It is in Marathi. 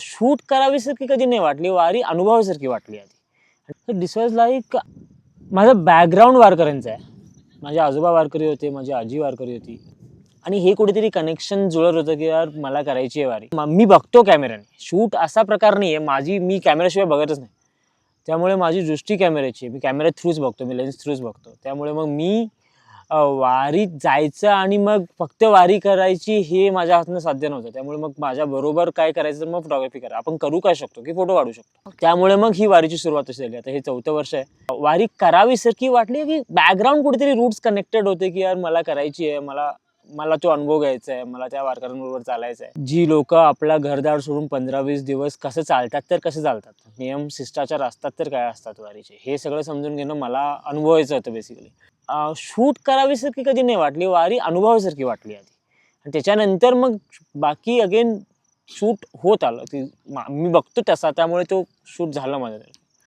शूट करावीसारखी कधी नाही वाटली, वारी अनुभवासारखी वाटली आधी. दिस वॉज लाईक माझं बॅकग्राऊंड वारकऱ्यांचं आहे. माझे आजोबा वारकरी होते, माझी आजी वारकरी होती आणि हे कुठेतरी कनेक्शन जुळत होतं की यार मला करायची आहे वारी. मी बघतो कॅमेऱ्याने, शूट असा प्रकार नाही आहे मी कॅमेऱ्याशिवाय बघतच नाही. त्यामुळे माझी दृष्टी कॅमेऱ्याची आहे, मी कॅमेरा थ्रूच बघतो, मी लेन्स थ्रूच बघतो. त्यामुळे मग मी वारीत जायचं आणि मग फक्त वारी करायची हे माझ्या हातनं साध्य नव्हतं. त्यामुळे मग माझ्या बरोबर काय करायचं, तर मग फोटोग्राफी करा. आपण करू काय शकतो की फोटो काढू शकतो. त्यामुळे मग ही वारीची सुरुवात अशी झाली. आता हे 4थं वर्ष आहे. वारी करावीसारखी वाटली की बॅकग्राऊंड कुठेतरी रूट्स कनेक्टेड होते की यार मला करायची आहे, मला तो अनुभव घ्यायचा आहे, मला त्या वारकऱ्यांबरोबर चालायचं आहे. जी लोक आपला घरदार सोडून 15-20 दिवस कसं चालतात तर कसं चालतात, नियम शिष्टाचार असतात तर काय असतात वारीचे, हे सगळं समजून घेणं मला अनुभवायचं होतं बेसिकली. शूट करावीसारखी कधी नाही वाटली, वारी अनुभवासारखी वाटली आधी. आणि त्याच्यानंतर मग बाकी अगेन शूट होत आलं. मी बघतो तसा, त्यामुळे तो शूट झाला माझ्या.